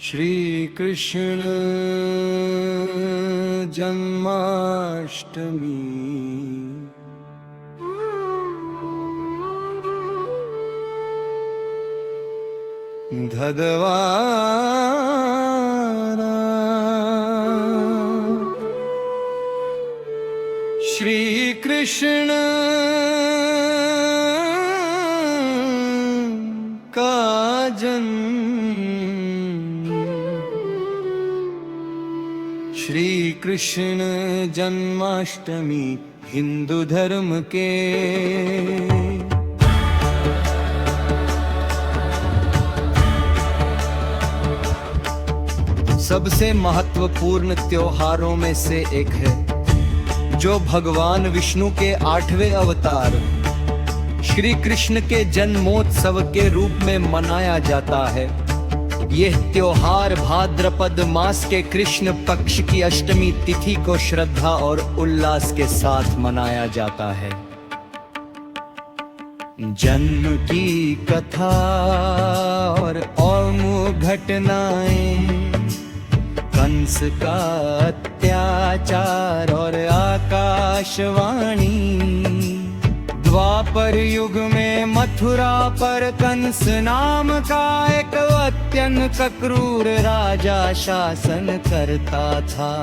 श्री कृष्ण जन्माष्टमी धदवारा श्री कृष्ण का जन्म श्री कृष्ण जन्माष्टमी हिंदू धर्म के सबसे महत्वपूर्ण त्योहारों में से एक है, जो भगवान विष्णु के 8वें अवतार श्री कृष्ण के जन्मोत्सव के रूप में मनाया जाता है। यह त्योहार भाद्रपद मास के कृष्ण पक्ष की अष्टमी तिथि को श्रद्धा और उल्लास के साथ मनाया जाता है। जन्म की कथा और अमूल्य घटनाएं, कंस का अत्याचार और आकाशवाणी, द्वापर युग में मथुरा पर कंस नाम का एक अत्यंत क्रूर राजा शासन करता था।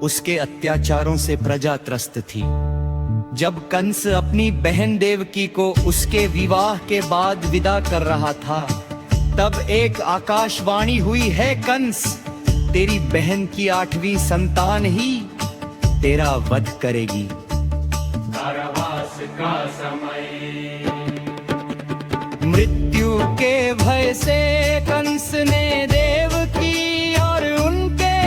उसके अत्याचारों से प्रजा त्रस्त थी। जब कंस अपनी बहन देवकी को उसके विवाह के बाद विदा कर रहा था, तब एक आकाशवाणी हुई है, कंस तेरी बहन की 8वीं संतान ही तेरा वध करेगी। कारावास का समय, मृत्यु के भय से कंस ने देवकी और उनके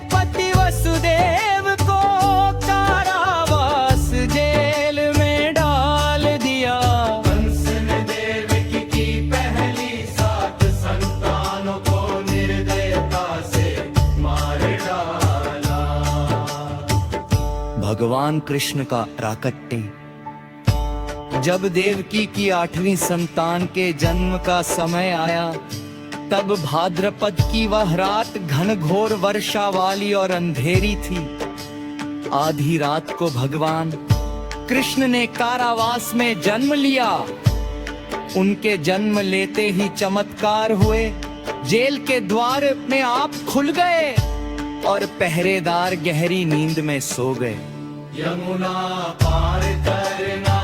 पति वसुदेव को कारावास जेल में डाल दिया। कंस ने देवकी की पहली 7 संतानों को निर्दयता से मार डाला। भगवान कृष्ण का प्राकट्य। जब देवकी की 8वीं संतान के जन्म का समय आया, तब भाद्रपद की वह रात घनघोर वर्षा वाली और अंधेरी थी। आधी रात को भगवान कृष्ण ने कारावास में जन्म लिया। उनके जन्म लेते ही चमत्कार हुए। जेल के द्वार अपने आप खुल गए और पहरेदार गहरी नींद में सो गए। यमुना पार करना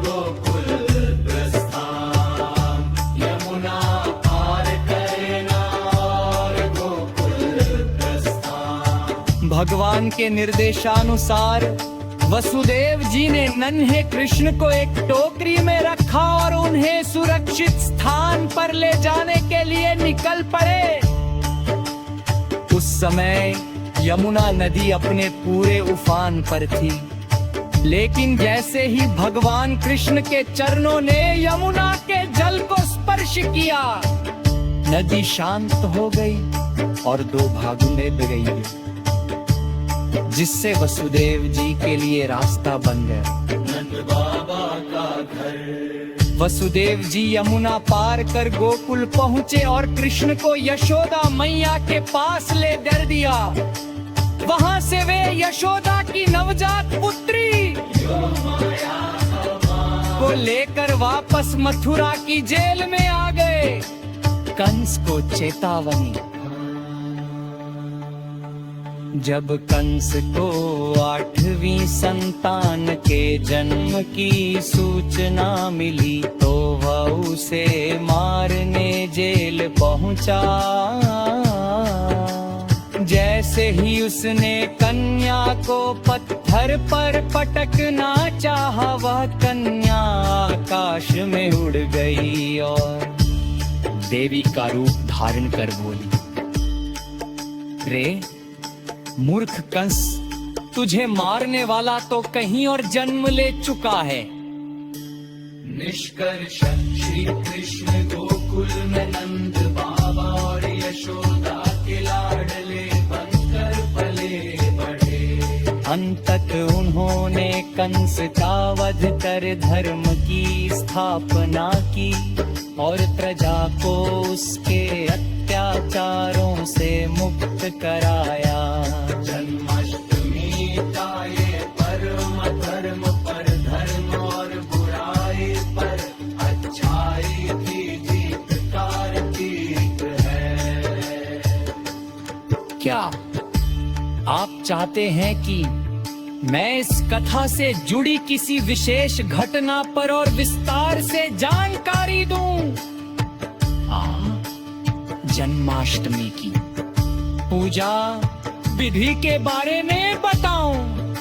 गोकुल प्रस्थान, यमुना पार करना गोकुल प्रस्थान। भगवान के निर्देशानुसार वसुदेव जी ने नन्हे कृष्ण को एक टोकरी में रखा और उन्हें सुरक्षित स्थान पर ले जाने के लिए निकल पड़े। उस समय यमुना नदी अपने पूरे उफान पर थी, लेकिन जैसे ही भगवान कृष्ण के चरणों ने यमुना के जल को स्पर्श किया, नदी शांत हो गई और 2 भागों में बह गई, जिससे वसुदेव जी के लिए रास्ता बन गया। नंद बाबा का घर। वसुदेव जी यमुना पार कर गोकुल पहुँचे और कृष्ण को यशोदा मैया के पास ले कर दिया। वहाँ से वे यशोदा की नवजात पुत्री को लेकर वापस मथुरा की जेल में आ गए। कंस को चेतावनी। जब कंस को 8वीं संतान के जन्म की सूचना मिली, तो वह उसे मारने जेल पहुंचा। जैसे ही उसने कन्या को पत्थर पर पटकना चाहा, वह कन्या आकाश में उड़ गई और देवी का रूप धारण कर बोली, रे मूर्ख कंस, तुझे मारने वाला तो कहीं और जन्म ले चुका है। निष्कर्ष, श्री कृष्ण गोकुल में नंद बाबा और यशोदा के लाडले बनकर पले बढ़े। अंतत उन्होंने कंस का वध कर धर्म की स्थापना की। और प्रजा को उसके अत्याचारों से मुक्त कराया। जन्माष्टमी का ये परम धर्म पर धर्म और बुराई पर अच्छाई की जीत का प्रतीक है। क्या आप चाहते हैं कि मैं इस कथा से जुड़ी किसी विशेष घटना पर और विस्तार से जानकारी दूं? हाँ, जन्माष्टमी की पूजा विधि के बारे में बताऊं?